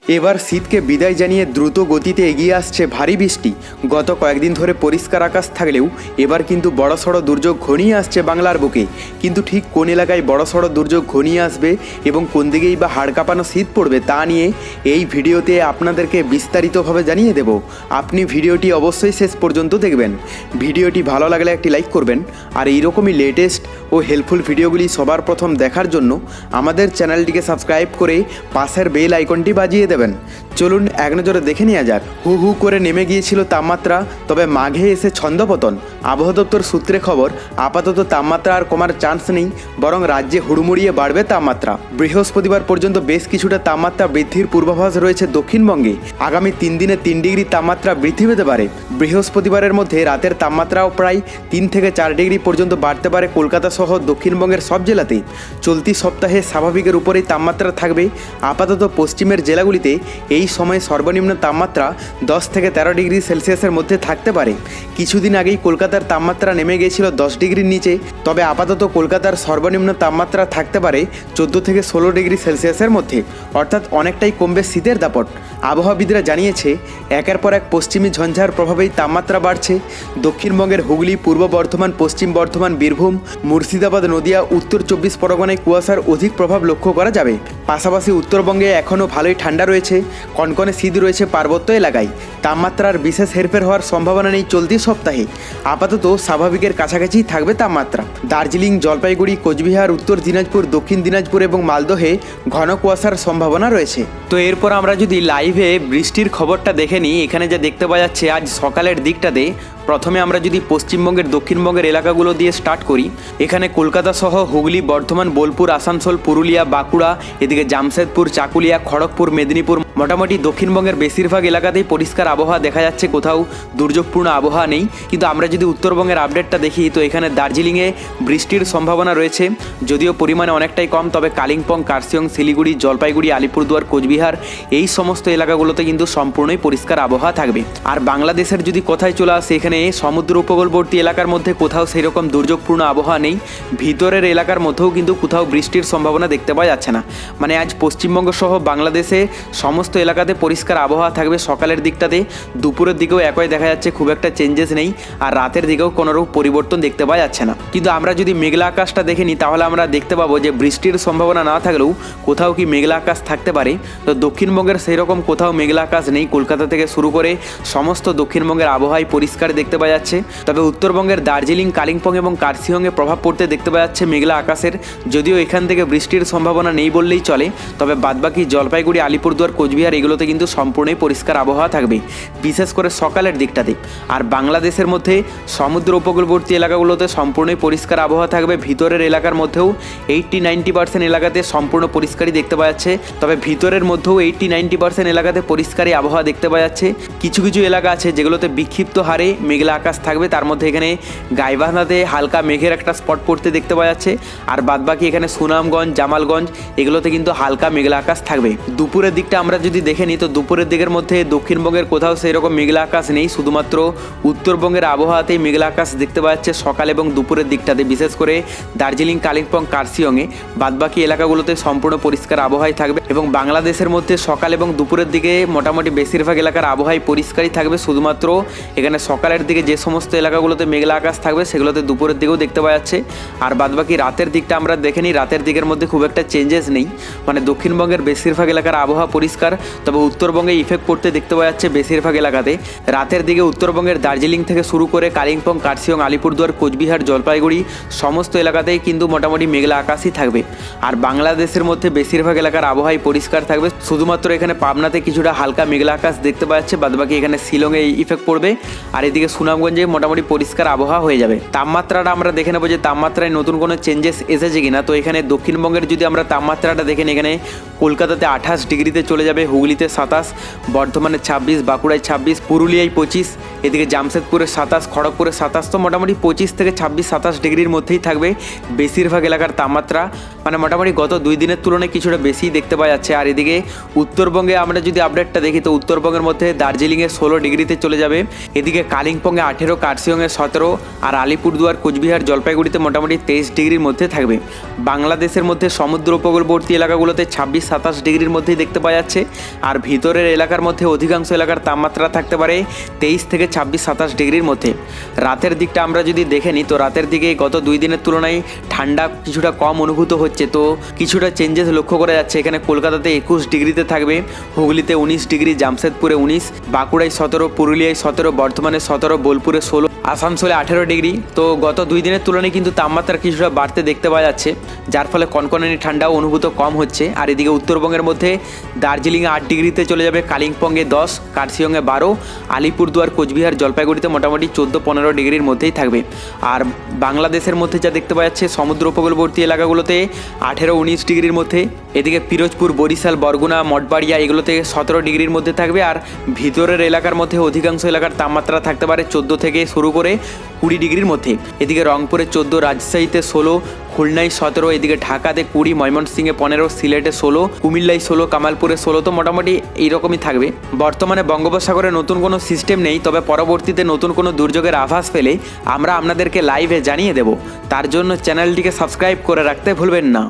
এবার শীতকে বিদায় জানিয়ে দ্রুত গতিতে এগিয়ে আসছে ভারী বৃষ্টি। গত কয়েকদিন ধরে পরিষ্কার আকাশ থাকলেও এবার কিন্তু বড়সড় দুর্যোগ ঘনিয়ে আসছে বাংলার বুকে। কিন্তু ঠিক কোন এলাকায় বড়সড় দুর্যোগ ঘনিয়ে আসবে এবং কোন দিকেই বা হাড় কাঁপানো শীত পড়বে তা নিয়ে এই ভিডিওতে আপনাদেরকে বিস্তারিতভাবে জানিয়ে দেব। আপনি ভিডিওটি অবশ্যই শেষ পর্যন্ত দেখবেন। ভিডিওটি ভালো লাগলে একটি লাইক করবেন, আর এইরকমই লেটেস্ট ও হেল্পফুল ভিডিওগুলি সবার প্রথম দেখার জন্য আমাদের চ্যানেলটিকে সাবস্ক্রাইব করে পাশের বেল আইকনটি বাজিয়ে দেবেন। চলুন এক নজরে দেখে নেওয়া যাক। হু হু করে নেমে গিয়েছিল তাপমাত্রা, তবে মাঘে এসে ছন্দপতন। আবহাওয়া দপ্তর সূত্রে খবর, আপাতত তাপমাত্রা আর কমার চান্স নেই, বরং রাজ্যে হুড়মুড়িয়ে বাড়বে তাপমাত্রা। বৃহস্পতিবার পর্যন্ত বেশ কিছুটা তাপমাত্রা বৃদ্ধির পূর্বাভাস রয়েছে দক্ষিণবঙ্গে। আগামী 3 দিনে 3 ডিগ্রি তাপমাত্রা বৃদ্ধি পেতে পারে। বৃহস্পতিবারের মধ্যে রাতের তাপমাত্রাও প্রায় 3 থেকে 4 ডিগ্রি পর্যন্ত বাড়তে পারে কলকাতা সহ দক্ষিণবঙ্গের সব জেলাতেই। চলতি সপ্তাহে স্বাভাবিকের উপরেই তাপমাত্রা থাকবে। আপাতত পশ্চিমের জেলাগুলিতে এই সময় সর্বনিম্ন তাপমাত্রা 10 থেকে 13 ডিগ্রি সেলসিয়াসের মধ্যে থাকতে পারে। কিছুদিন আগেই কলকাতার তাপমাত্রা নেমে গিয়েছিল 10 ডিগ্রির নিচে, তবে আপাতত কলকাতার সর্বনিম্ন তাপমাত্রা থাকতে পারে 14 থেকে 16 ডিগ্রি সেলসিয়াসের মধ্যে, অর্থাৎ অনেকটাই কমবে শীতের দাপট। আবহাওয়াবিদরা জানিয়েছে, একের পর এক পশ্চিমী ঝঞ্ঝার প্রভাবেই তাপমাত্রা বাড়ছে। দক্ষিণবঙ্গের হুগলি, পূর্ব বর্ধমান, পশ্চিম বর্ধমান, বীরভূম, মুর্শিদাবাদ, নদিয়া, উত্তর 24 পরগনায় কুয়াশার অধিক প্রভাব লক্ষ্য করা যাবে। পাশাপাশি উত্তরবঙ্গে এখনও ভালোই ঠান্ডা রয়েছে, কনকনে শীত রয়েছে পার্বত্য এলাকায়। তাপমাত্রার বিশেষ হেরফের হওয়ার সম্ভাবনা নেই চলতি সপ্তাহে। আপাতত স্বাভাবিকের কাছাকাছি থাকবে তাপমাত্রা। দার্জিলিং, জলপাইগুড়ি, কোচবিহার, উত্তর দিনাজপুর, দক্ষিণ দিনাজপুর এবং মালদহে ঘন কুয়াশার সম্ভাবনা রয়েছে। তো এরপর আমরা যদি লাইভে বৃষ্টির খবরটা দেখে নিই, এখানে যা দেখতে পাওয়া যাচ্ছে আজ সকালের দিকটাতে, প্রথমে আমরা যদি পশ্চিমবঙ্গের দক্ষিণবঙ্গের এলাকাগুলো দিয়ে স্টার্ট করি, এখানে কলকাতা সহ হুগলি, বর্ধমান, বোলপুর, আসানসোল, পুরুলিয়া, বাঁকুড়া, এদিকে জামশেদপুর, চাকুলিয়া, খড়গপুর, মেদিনীপুর, মোটামুটি দক্ষিণবঙ্গের বেশিরভাগ এলাকাতেই পরিষ্কার আবহাওয়া দেখা যাচ্ছে, কোথাও দুর্যোগপূর্ণ আবহাওয়া নেই। কিন্তু আমরা যদি উত্তরবঙ্গের আপডেটটা দেখি, তো এখানে দার্জিলিংয়ে বৃষ্টির সম্ভাবনা রয়েছে, যদিও পরিমাণে অনেকটাই কম। তবে কালিম্পং, কার্শিয়ং, শিলিগুড়ি, জলপাইগুড়ি, আলিপুরদুয়ার, কোচবিহার এই সমস্ত এলাকাগুলোতে কিন্তু সম্পূর্ণই পরিষ্কার আবহাওয়া থাকবে। আর বাংলাদেশের যদি কোথায় চলে আসে, এখানে সমুদ্র উপকূলবর্তী এলাকার মধ্যে কোথাও সেই রকম দুর্যোগপূর্ণ আবহাওয়া নেই। ভিতরের এলাকার মধ্যেও কিন্তু কোথাও বৃষ্টির সম্ভাবনা দেখতে পাওয়া যাচ্ছে না। মানে আজ পশ্চিমবঙ্গ সহ বাংলাদেশে সমস্ত এলাকাতে পরিষ্কার আবহাওয়া থাকবে সকালের দিকটাতে। দুপুরের দিকেও একই দেখা যাচ্ছে, খুব একটা চেঞ্জেস নেই। আর রাতের দিকেও কোনোরকম পরিবর্তন দেখতে পাওয়া যাচ্ছে না। কিন্তু আমরা যদি মেঘলা আকাশটা দেখে নিই, তাহলে আমরা দেখতে পাবো যে বৃষ্টির সম্ভাবনা না থাকলেও কোথাও কি মেঘলা আকাশ থাকতে পারে। তো দক্ষিণবঙ্গের সেই রকম কোথাও মেঘলা আকাশ নেই। কলকাতা থেকে শুরু করে সমস্ত দক্ষিণবঙ্গের আবহাওয়ায় পরিষ্কার দেখতে পাওয়া যাচ্ছে। তবে উত্তরবঙ্গের দার্জিলিং, কালিম্পং এবং কার্শিয়ংয়ে প্রভাব পড়তে দেখতে পাওয়া যাচ্ছে মেঘলা আকাশের, যদিও এখান থেকে বৃষ্টির সম্ভাবনা নেই বললেই চলে। তবে বাদবাকি জলপাইগুড়ি, আলিপুরদুয়ার, কোচবিহার এগুলোতে কিন্তু সম্পূর্ণই পরিষ্কার আবহাওয়া থাকবে, বিশেষ করে সকালের দিকটাতে। আর বাংলাদেশের মধ্যে সমুদ্র উপকূলবর্তী এলাকাগুলোতে সম্পূর্ণই পরিষ্কার আবহাওয়া থাকবে। ভিতরের এলাকার মধ্যেও 80-90% এলাকাতে সম্পূর্ণ পরিষ্কারই দেখতে পাওয়া যাচ্ছে। তবে ভিতরের মধ্যেও 80-90% এলাকাতে পরিষ্কারই আবহাওয়া দেখতে পাওয়া যাচ্ছে। কিছু কিছু এলাকা আছে যেগুলোতে বিক্ষিপ্ত হারে মেঘলা আকাশ থাকবে। তার মধ্যে এখানে গাইবান্ধাতে হালকা মেঘের একটা স্পট পড়তে দেখতে পাওয়া যাচ্ছে। আর বাদবাকি এখানে সুনামগঞ্জ, জামালগঞ্জ এগুলোতে কিন্তু হালকা মেঘলা আকাশ থাকবে। দুপুরের দিকটা আমরা যদি দেখে নিই, তো দুপুরের দিকের মধ্যে দক্ষিণবঙ্গের কোথাও সেই রকম মেঘলা আকাশ নেই। শুধুমাত্র উত্তরবঙ্গের আবহাওয়াতেই মেঘলা আকাশ দেখতে পাওয়া যাচ্ছে সকাল এবং দুপুরের দিকটাতে, বিশেষ করে দার্জিলিং, কালিম্পং, কার্শিয়ংয়ে। বাদবাকি এলাকাগুলোতে সম্পূর্ণ পরিষ্কার আবহাওয়াই থাকবে। এবং বাংলাদেশের মধ্যে সকাল এবং দুপুরের দিকে মোটামুটি বেশিরভাগ এলাকার আবহাওয়াই পরিষ্কারই থাকবে। শুধুমাত্র এখানে সকালের দিকে যে সমস্ত এলাকাগুলোতে মেঘলা আকাশ থাকবে, সেগুলোতে দুপুরের দিকেও দেখতে পাওয়া যাচ্ছে। আর বাদবাকি রাতের দিকটা আমরা দেখে নিই, রাতের দিকের মধ্যে খুব একটা চেঞ্জেস নেই। মানে দক্ষিণবঙ্গের বেশিরভাগ এলাকার আবহাওয়া পরিষ্কার, তবে উত্তরবঙ্গে ইফেক্ট পড়তে দেখতে পাওয়া যাচ্ছে বেশিরভাগ এলাকাতে। রাতের দিকে উত্তরবঙ্গের দার্জিলিং থেকে শুরু করে কালিম্পং, কার্শিয়ং, আলিপুরদুয়ার, কোচবিহার, জলপাইগুড়ি সমস্ত এলাকাতেই কিন্তু মোটামুটি মেঘলা আকাশই থাকবে। আর বাংলাদেশের মধ্যে বেশিরভাগ এলাকার আবহাওয়াই পরিষ্কার থাকবে। শুধুমাত্র এখানে পাবনাতে কিছুটা হালকা মেঘলা আকাশ দেখতে পাওয়া যাচ্ছে, বাদবাকি এখানে শিলংয়ে ইফেক্ট পড়বে। আর এদিকে সুনামগঞ্জে মোটামুটি পরিষ্কার আবহাওয়া হয়ে যাবে। তাপমাত্রাটা আমরা দেখে নেবো যে তাপমাত্রায় নতুন কোনো চেঞ্জেস এসেছে কিনা। তো এখানে দক্ষিণবঙ্গের যদি আমরা তাপমাত্রাটা দেখেন, এখানে কলকাতাতে 28 ডিগ্রিতে চলে যাবে, হুগলিতে 27, বর্ধমানে 26, বাঁকুড়ায় 26, পুরুলিয়ায় 25, এদিকে জামশেদপুরে 27, খড়গপুরে 27। তো মোটামুটি 25 থেকে 26-27 ডিগ্রির মধ্যেই থাকবে বেশিরভাগ এলাকার তাপমাত্রা। মানে মোটামুটি গত 2 দিনের তুলনায় কিছুটা বেশিই দেখতে পাওয়া যাচ্ছে। আর এদিকে উত্তরবঙ্গে আমরা যদি আপডেটটা দেখি, তো উত্তরবঙ্গের মধ্যে দার্জিলিংয়ে 16 ডিগ্রিতে চলে যাবে, এদিকে কালিম্পংয়ে 18, কার্শিয়ংয়ে 17, আর আলিপুরদুয়ার, কোচবিহার, জলপাইগুড়িতে মোটামুটি 23 ডিগ্রির মধ্যে থাকবে। বাংলাদেশের মধ্যে সমুদ্র উপকূলবর্তী এলাকাগুলোতে 26-27 ডিগ্রির মধ্যেই দেখতে পাওয়া যাচ্ছে। আর ভিতরের এলাকার মধ্যে অধিকাংশ এলাকার তাপমাত্রা থাকতে পারে 23 থেকে 26-27 ডিগ্রির মধ্যে। রাতের দিকটা আমরা যদি দেখে নিই তো রাতের দিকে গত 2 দিনের তুলনায় ঠান্ডা কিছুটা কম অনুভূত হচ্ছে, তো কিছুটা চেঞ্জেস লক্ষ্য করা যাচ্ছে। এখানে কলকাতাতে 21 ডিগ্রিতে থাকবে, হুগলিতে 19 ডিগ্রি, জামশেদপুরে 19, বাঁকুড়ায় 17, পুরুলিয়ায় 17, বর্ধমানে 17, বোলপুরে 16, আসানসোলে 18 ডিগ্রি। তো গত 2 দিনের তুলনায় কিন্তু তাপমাত্রা কিছুটা বাড়তে দেখতে পাওয়া যাচ্ছে, যার ফলে কনকনানি ঠান্ডাও অনুভূত কম হচ্ছে। আর এদিকে উত্তরবঙ্গের মধ্যে দার্জিলিংয়ে 8 ডিগ্রিতে চলে যাবে, কালিম্পংয়ে 10, কার্শিয়ংয়ে 12, আলিপুরদুয়ার, কোচবিহার, জলপাইগুড়িতে মোটামুটি 14-15 ডিগ্রির মধ্যেই থাকবে। আর বাংলাদেশের মধ্যে যা দেখতে পাওয়া যাচ্ছে সমুদ্র উপকূলবর্তী এলাকাগুলোতে 18-19 ডিগ্রির মধ্যে, এদিকে পিরোজপুর, বরিশাল, বরগুনা, মঠবাড়িয়া এগুলোতে 17 ডিগ্রির মধ্যে থাকবে। আর ভিতরের এলাকার মধ্যে অধিকাংশ এলাকার তাপমাত্রা থাকতে পারে 14 থেকে শুরু করে 20 ডিগ্রির মধ্যে। এদিকে রংপুরে 14, রাজশাহীতে 16, খুলনায় 17, এদিকে ঢাকাতে 20, ময়মনসিংহে 15, সিলেটে 16, কুমিল্লায় 16, কামালপুরে 16। তো মোটামুটি এইরকমই থাকবে। বর্তমানে বঙ্গোপসাগরে নতুন কোনো সিস্টেম নেই, তবে পরবর্তীতে নতুন কোনো দুর্যোগের আভাস পেলে আমরা আপনাদেরকে লাইভে জানিয়ে দেব। তার জন্য চ্যানেলটিকে সাবস্ক্রাইব করে রাখতে ভুলবেন না।